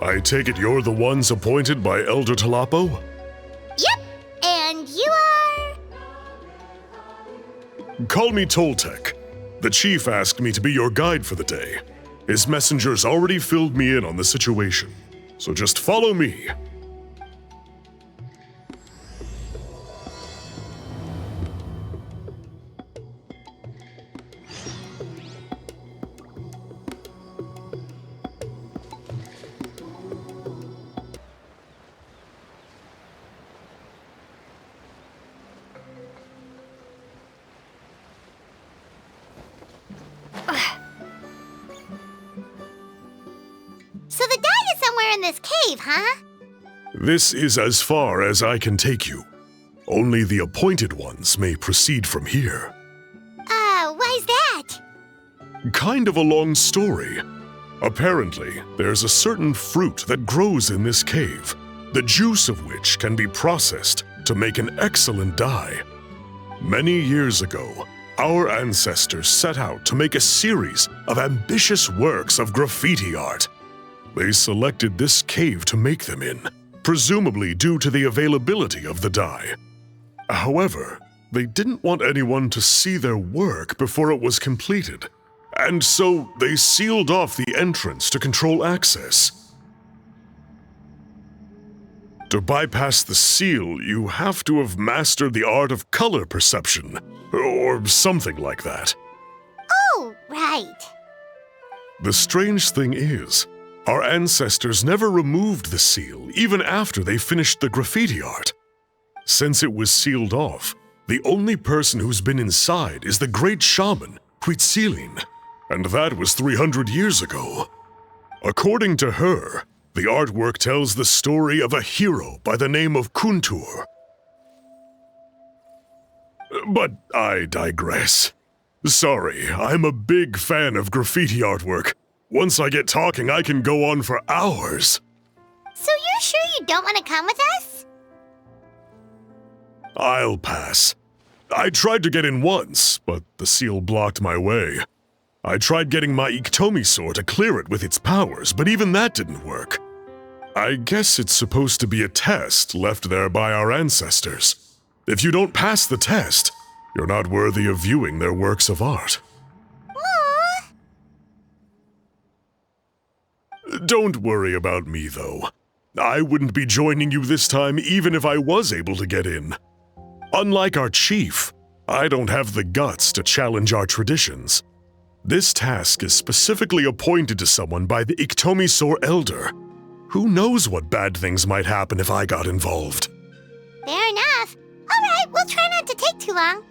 I take it you're the ones appointed by Elder Talapo? Yep, and you are? Call me Toltec. The chief asked me to be your guide for the day. His messengers already filled me in on the situation, so just follow me. So the dye is somewhere in this cave, huh? This is as far as I can take you. Only the appointed ones may proceed from here. Why's that? Kind of a long story. Apparently, there's a certain fruit that grows in this cave, the juice of which can be processed to make an excellent dye. Many years ago, our ancestors set out to make a series of ambitious works of graffiti art. They selected this cave to make them in, presumably due to the availability of the dye. However, they didn't want anyone to see their work before it was completed, and so they sealed off the entrance to control access. To bypass the seal, you have to have mastered the art of color perception, or something like that. Oh, right. The strange thing is, our ancestors never removed the seal even after they finished the graffiti art. Since it was sealed off, the only person who's been inside is the great shaman, Mictlan, and that was 300 years ago. According to her, the artwork tells the story of a hero by the name of Kuntur. But I digress. Sorry, I'm a big fan of graffiti artwork. Once I get talking, I can go on for hours. So you're sure you don't want to come with us? I'll pass. I tried to get in once, but the seal blocked my way. I tried getting my Iktomi to clear it with its powers, but even that didn't work. I guess it's supposed to be a test left there by our ancestors. If you don't pass the test, you're not worthy of viewing their works of art. Don't worry about me, though. I wouldn't be joining you this time even if I was able to get in. Unlike our chief, I don't have the guts to challenge our traditions. This task is specifically appointed to someone by the Iktomi Elder. Who knows what bad things might happen if I got involved? Fair enough. All right, we'll try not to take too long.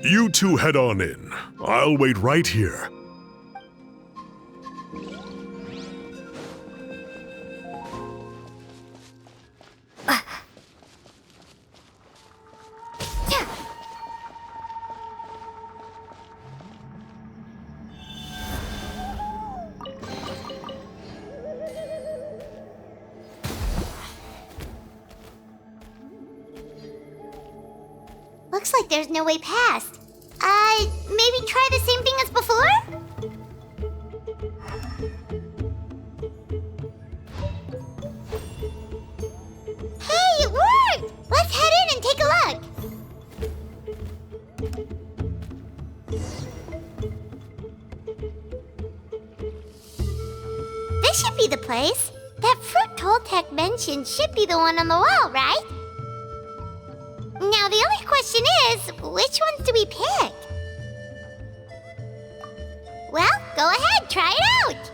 You two head on in. I'll wait right here. Looks like there's no way past. Maybe try the same thing as before? Hey, it worked! Let's head in and take a look. This should be the place. That fruit Toltec mentioned should be the one on the wall, right? Now the only question is, which ones do we pick? Well, go ahead, try it out!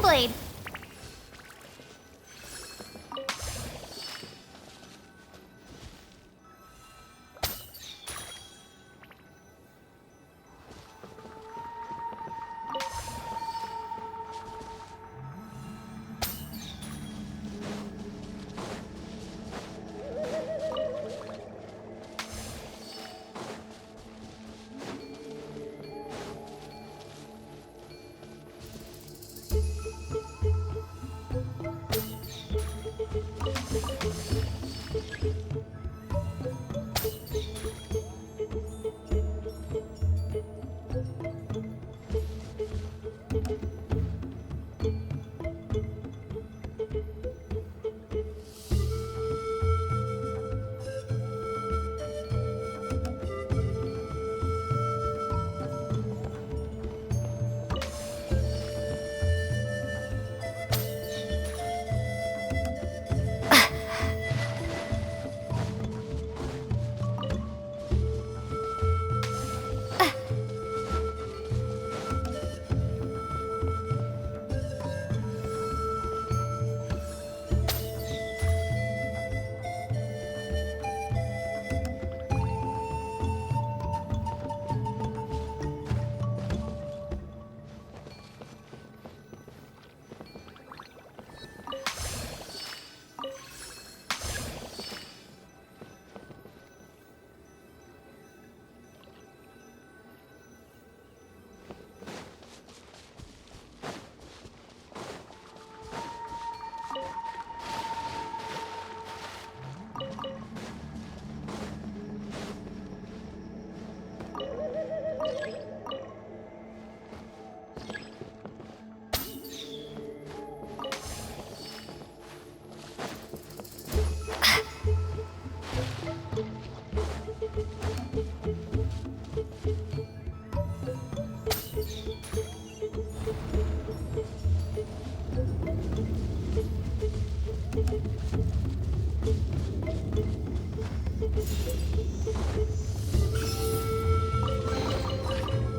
blade.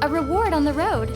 A reward on the road.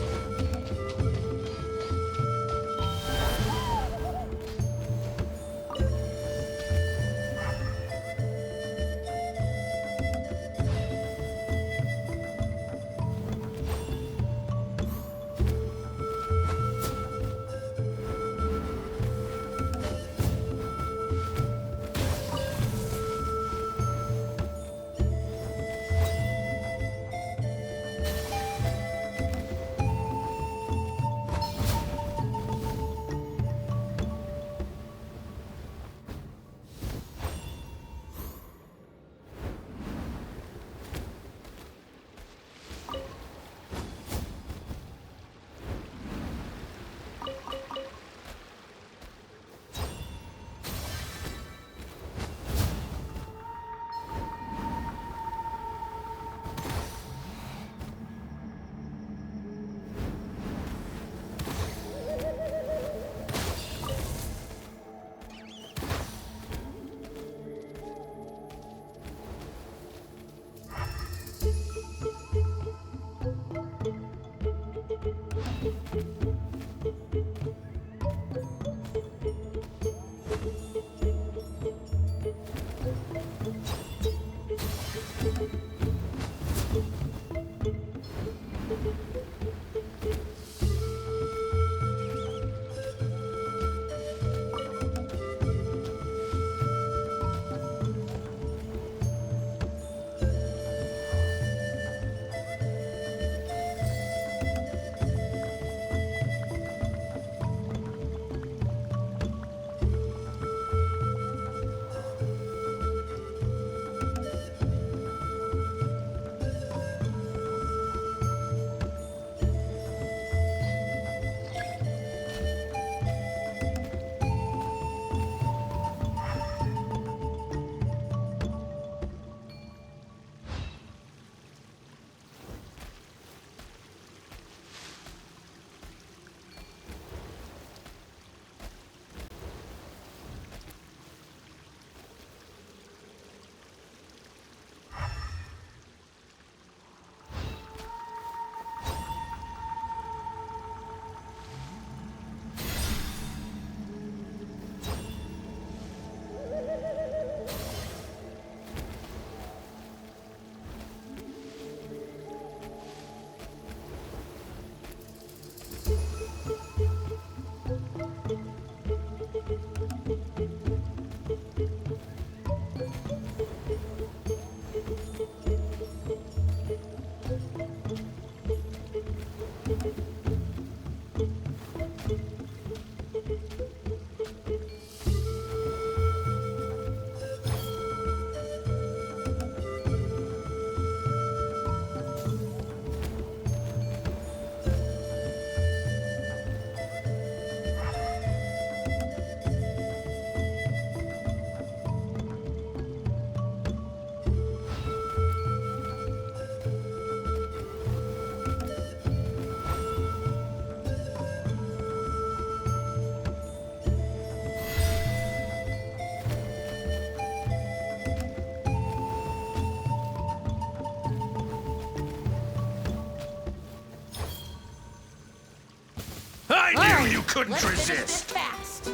knew you couldn't resist! Fast.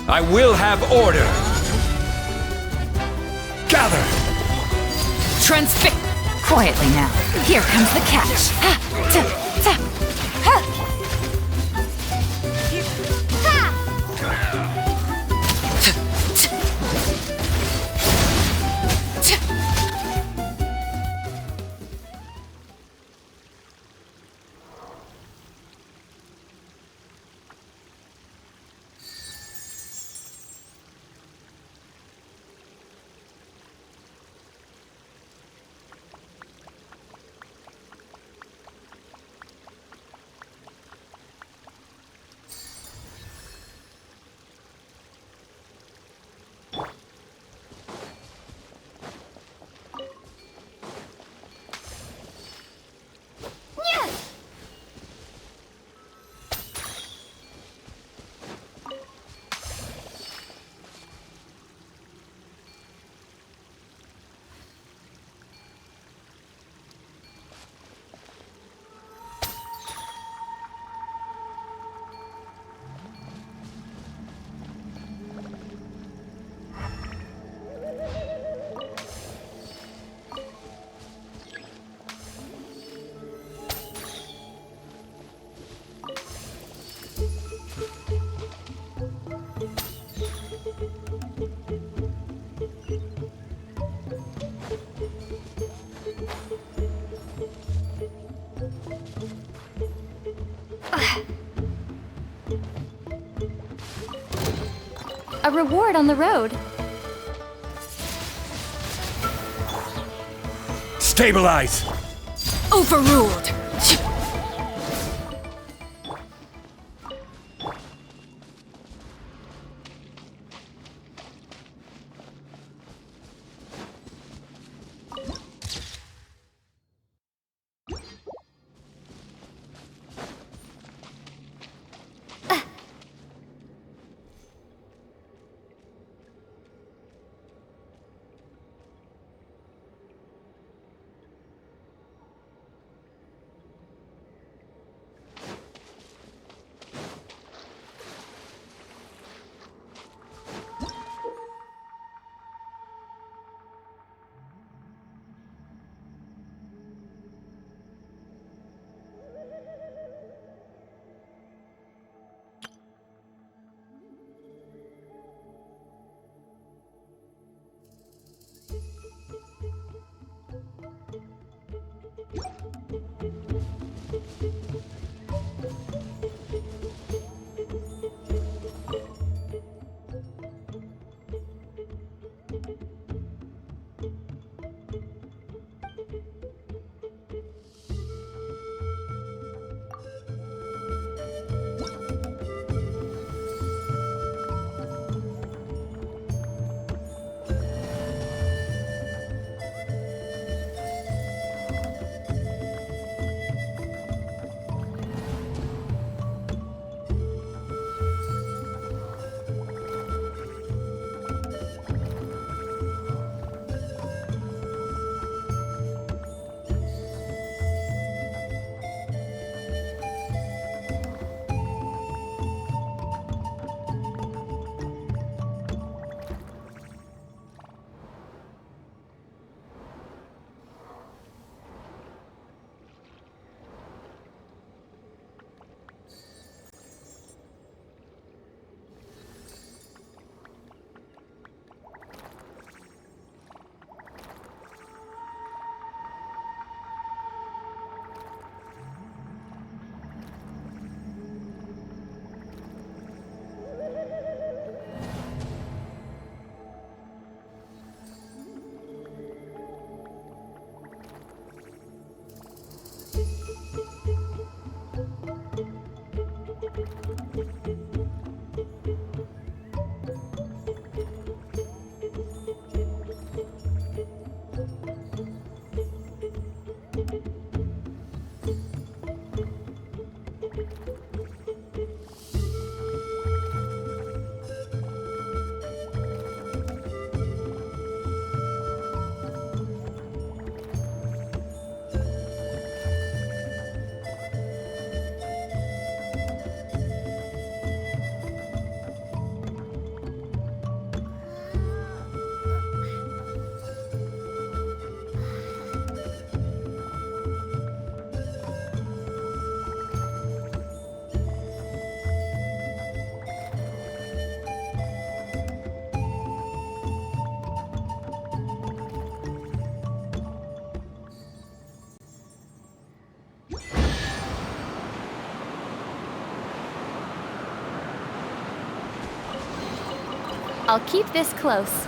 I will have order! Gather! Transfix. Quietly now. Here comes the catch. Ha! Ta! Ta! Ha! A reward on the road. Stabilize! Overruled. I'll keep this close.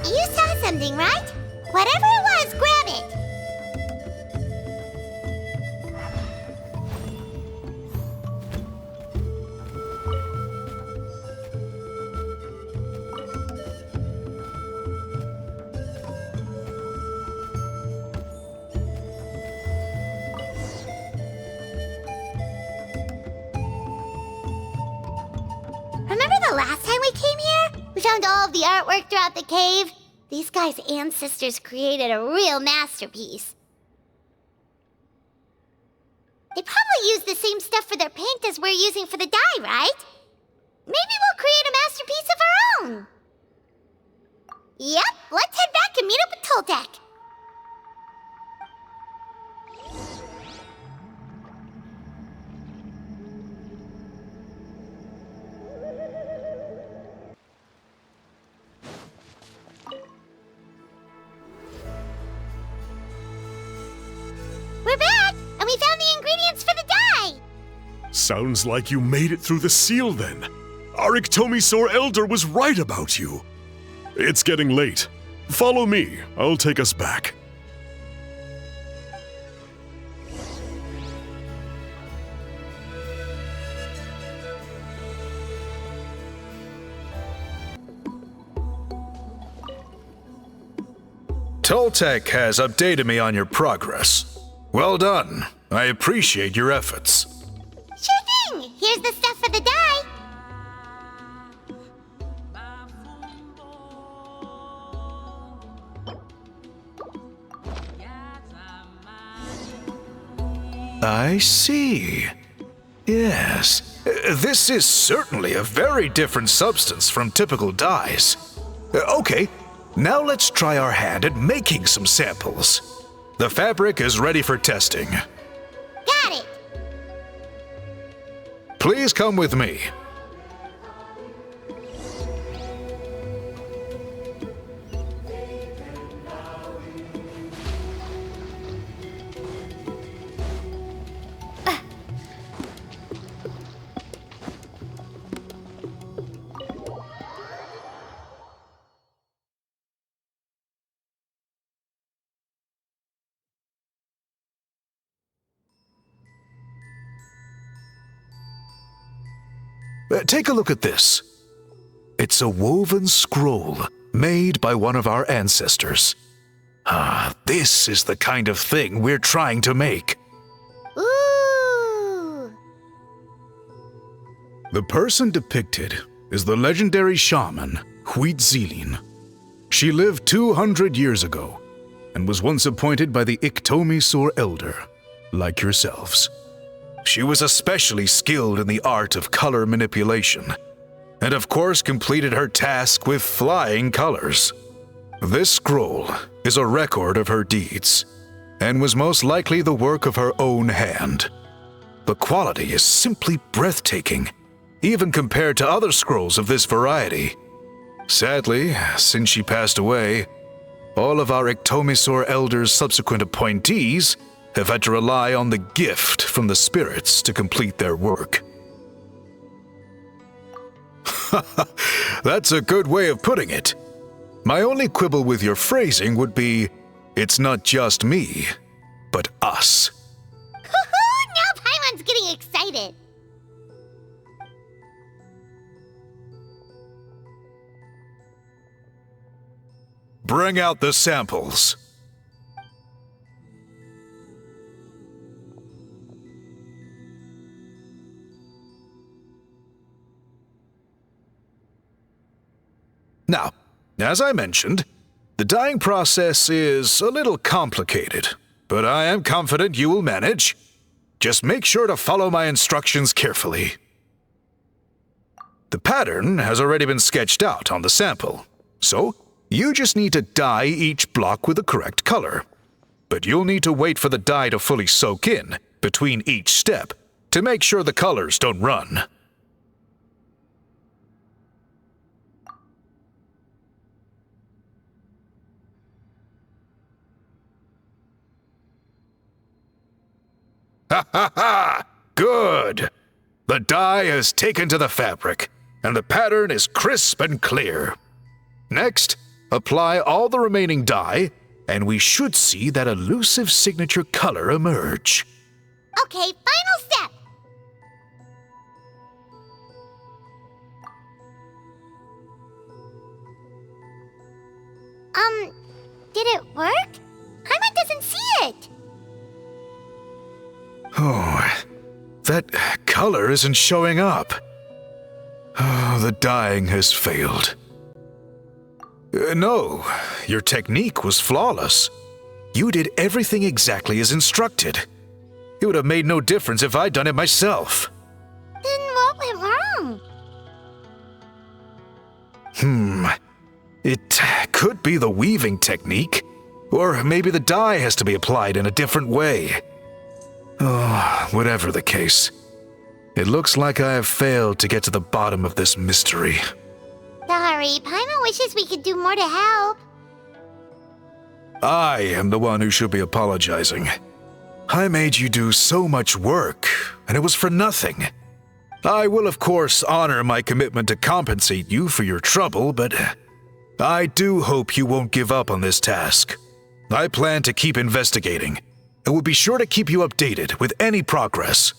You saw something, right? Whatever it was, grab it. Remember the last time we came here? We found all of the artwork throughout the cave. These guys' ancestors created a real masterpiece. They probably used the same stuff for their paint as we're using for the dye, right? Maybe we'll create a masterpiece of our own. Yep, let's head back and meet up with Toltec. We're back, and we found the ingredients for the dye! Sounds like you made it through the seal then. Our Iktomisaur Elder was right about you. It's getting late. Follow me, I'll take us back. Toltec has updated me on your progress. Well done. I appreciate your efforts. Sure thing! Here's the stuff for the dye. I see. Yes. This is certainly a very different substance from typical dyes. Okay, now let's try our hand at making some samples. The fabric is ready for testing. Got it! Please come with me. Take a look at this. It's a woven scroll made by one of our ancestors. This is the kind of thing we're trying to make. Ooh! The person depicted is the legendary shaman, Huitzilin. She lived 200 years ago and was once appointed by the Iktomisaur Elder, like yourselves. She was especially skilled in the art of color manipulation, and of course completed her task with flying colors. This scroll is a record of her deeds, and was most likely the work of her own hand. The quality is simply breathtaking, even compared to other scrolls of this variety. Sadly, since she passed away, all of our Ictomisaur Elder's subsequent appointees have had to rely on the gift from the spirits to complete their work. That's a good way of putting it. My only quibble with your phrasing would be, it's not just me, but us. Now Paimon's getting excited. Bring out the samples. Now, as I mentioned, the dyeing process is a little complicated, but I am confident you will manage. Just make sure to follow my instructions carefully. The pattern has already been sketched out on the sample, so you just need to dye each block with the correct color. But you'll need to wait for the dye to fully soak in between each step to make sure the colors don't run. Ha ha ha! Good! The dye is taken to the fabric, and the pattern is crisp and clear. Next, apply all the remaining dye, and we should see that elusive signature color emerge. Okay, final step. Did it work? Paimon doesn't see it. Oh, that color isn't showing up. Oh, the dyeing has failed. No, your technique was flawless. You did everything exactly as instructed. It would have made no difference if I'd done it myself. Then what went wrong? It could be the weaving technique, or maybe the dye has to be applied in a different way. Oh, whatever the case, it looks like I have failed to get to the bottom of this mystery. Sorry, Paimon wishes we could do more to help. I am the one who should be apologizing. I made you do so much work, and it was for nothing. I will, of course, honor my commitment to compensate you for your trouble, but I do hope you won't give up on this task. I plan to keep investigating, and will be sure to keep you updated with any progress.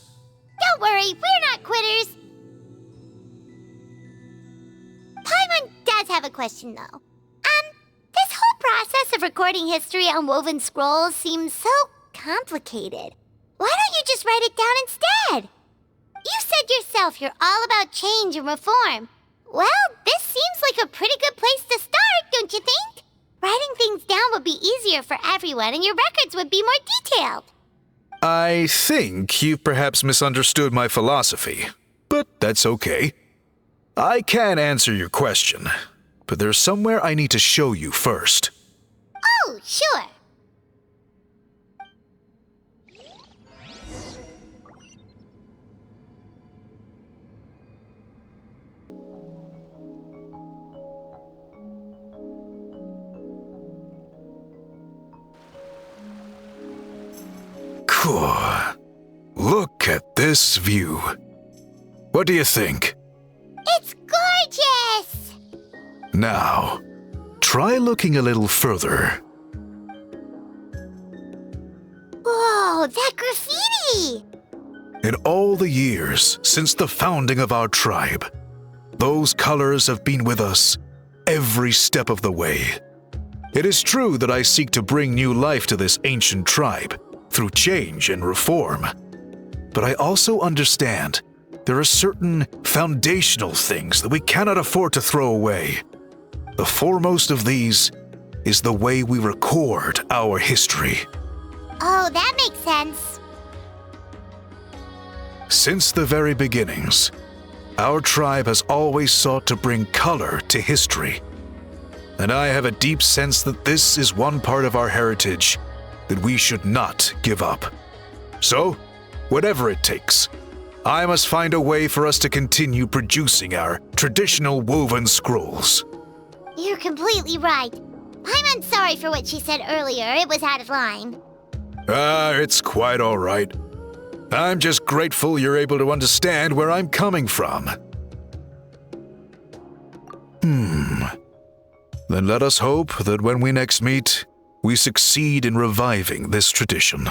Don't worry, we're not quitters. Paimon does have a question, though. This whole process of recording history on woven scrolls seems so complicated. Why don't you just write it down instead? You said yourself you're all about change and reform. Well, this seems like a pretty good place to start, don't you think? Writing things down would be easier for everyone, and your records would be more detailed. I think you've perhaps misunderstood my philosophy, but that's okay. I can answer your question, but there's somewhere I need to show you first. Oh, sure. Cool. Look at this view. What do you think? It's gorgeous! Now, try looking a little further. Whoa, that graffiti! In all the years since the founding of our tribe, those colors have been with us every step of the way. It is true that I seek to bring new life to this ancient tribe through change and reform. But I also understand there are certain foundational things that we cannot afford to throw away. The foremost of these is the way we record our history. Oh, that makes sense. Since the very beginnings, our tribe has always sought to bring color to history. And I have a deep sense that this is one part of our heritage that we should not give up. So, whatever it takes, I must find a way for us to continue producing our traditional woven scrolls. You're completely right. Paimon's sorry for what she said earlier. It was out of line. It's quite all right. I'm just grateful you're able to understand where I'm coming from. Then let us hope that when we next meet, we succeed in reviving this tradition.